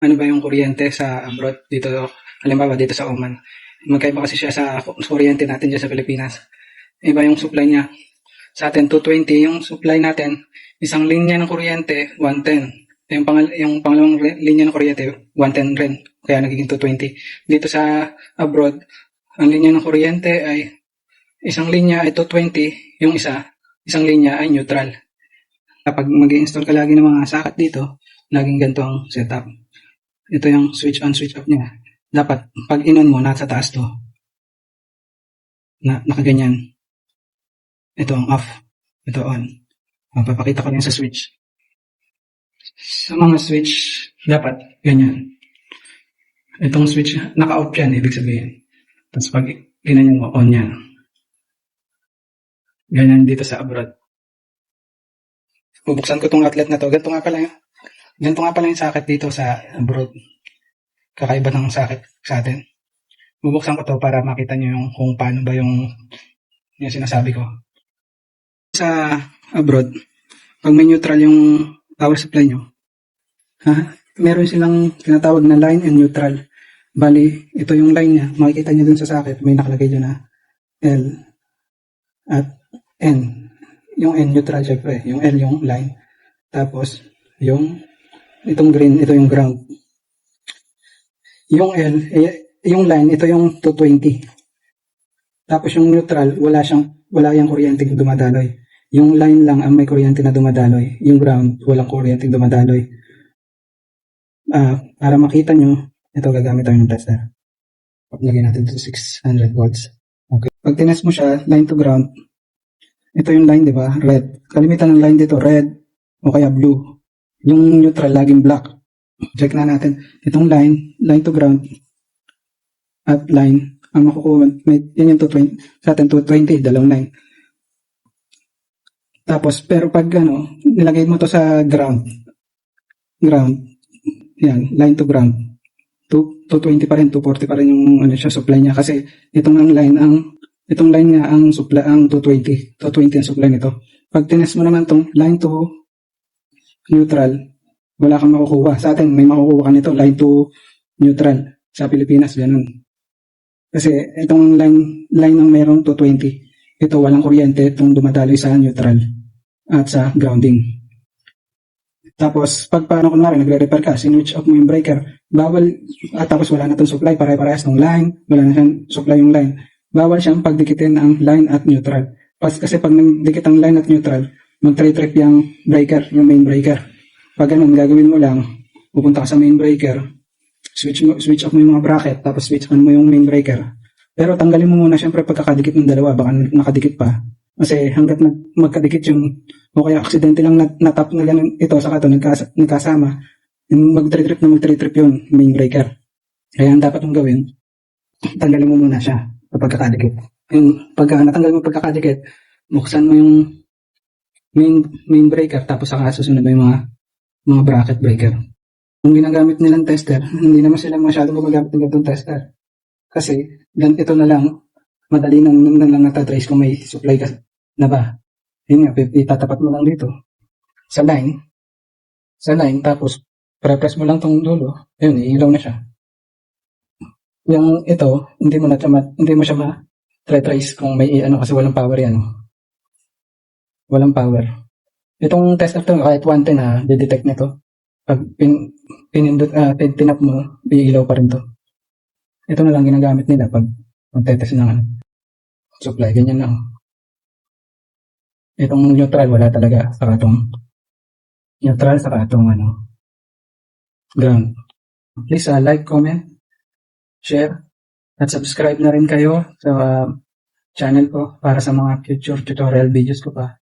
ano ba yung kuryente sa abroad dito, halimbawa dito sa Oman. Magkaiba kasi siya sa kuryente natin dyan sa Pilipinas. Iba yung supply niya. Sa atin 220 yung supply natin, isang linya ng kuryente 110. Yung pangalawang linya ng kuryente 110 rin, kaya nagiging 220. Dito sa abroad, ang linya ng kuryente ay isang linya ay 220, yung isang linya ay neutral. Kapag mag-i-install ka lagi ng mga socket dito, laging ganito ang setup. Ito yung switch on, switch off niya. Dapat, pag in-on mo, nasa taas to. Nakaganyan. Ito ang off. Ito on. Papakita ko rin sa switch. Sa mga switch, dapat ganyan. Itong switch, naka-off yan, ibig sabihin. Tapos pag ginanyan mo, on yan. Ganyan dito sa abroad. Bubuksan ko itong outlet na to. Ganito nga pala yung socket dito sa abroad. Kakaiba ng socket sa atin. Bubuksan ko to para makita nyo yung kung paano ba yung sinasabi ko. Sa abroad, pag may neutral yung power supply nyo, meron silang tinatawag na line and neutral. Bali, ito yung line niya. Makikita nyo dun sa socket, may nakalagay dyan na L at N. Yung N neutral syempre, yung L yung line. Tapos, itong green, ito yung ground. Yung L, yung line, ito yung 220. Tapos yung neutral, wala yung kuryente dumadaloy. Yung line lang ang may kuryente na dumadaloy. Yung ground, walang kuryente dumadaloy. Para makita nyo, ito gagamit tayo ng tester. Paglagay natin ito 600 volts. Okay. Pag tinest mo siya, line to ground, ito yung line, di ba? Red. Kalimitan ng line dito, red o kaya blue. Yung neutral, laging black. Check na natin. Itong line to ground at line, ang makukuha, yan yung 220, sa atin 220, dalawang line. Tapos, pero pag nilagay mo to sa ground, yan, line to ground, 220 pa rin, 240 pa rin yung supply niya kasi itong line niya ang supply, ang 220 ang supply nito. Pag tinest mo naman tong line to neutral, wala kang makukuha. Sa atin, may makukuha ka nito, line to neutral. Sa Pilipinas, ganun. Kasi itong line ng merong 220, ito walang kuryente, itong dumadaloy sa neutral at sa grounding. Tapos, pag paano kunwari, nagre-repair ka, sinwitch off mo yung breaker, bawal, tapos wala na itong supply, pare-parehas ng line, wala na siyang supply yung line. Bawal siyang pagdikitin ang line at neutral. Kasi pag nagdikit ang line at neutral, mag-trip yung breaker, yung main breaker. Pag ganun, gagawin mo lang, pupunta ka sa main breaker, switch off mo yung mga bracket, tapos switch on mo yung main breaker. Pero tanggalin mo muna syempre pagkakadikit ng dalawa, baka nakadikit pa. Kasi hanggat magkadikit yung, o kaya aksidente lang natap na ganun ito, saka ito nagkasama, mag-trip yung main breaker. Kaya ang dapat mong gawin, tanggalin mo muna siya pagkakadikit. Yung pagka natanggal mo pagkakadikit, buksan mo yung main breaker, tapos saka susunod mo yung mga bracket breaker. Kung ginagamit nilang tester, hindi naman sila masyadong gumagamit ng ganitong tester. Kasi, ito na lang, madali na lang natatrace kung may supply ka na ba. Yun nga, itatapat mo lang dito. Sa line, tapos, pre-press mo lang tong dulo, yun, iilaw na siya. Yung ito, hindi mo siya ma-trace kung may kasi walang power yan. Walang power. Itong tester to, kahit 110 detect nito. Pag tinap mo, iilaw pa rin to. Ito na lang ginagamit nila pag magtetest ng supply. Ganyan lang. Itong neutral, wala talaga. Saka itong neutral, saka itong ground. Please like, comment, share, at subscribe na rin kayo sa channel ko para sa mga future tutorial videos ko pa.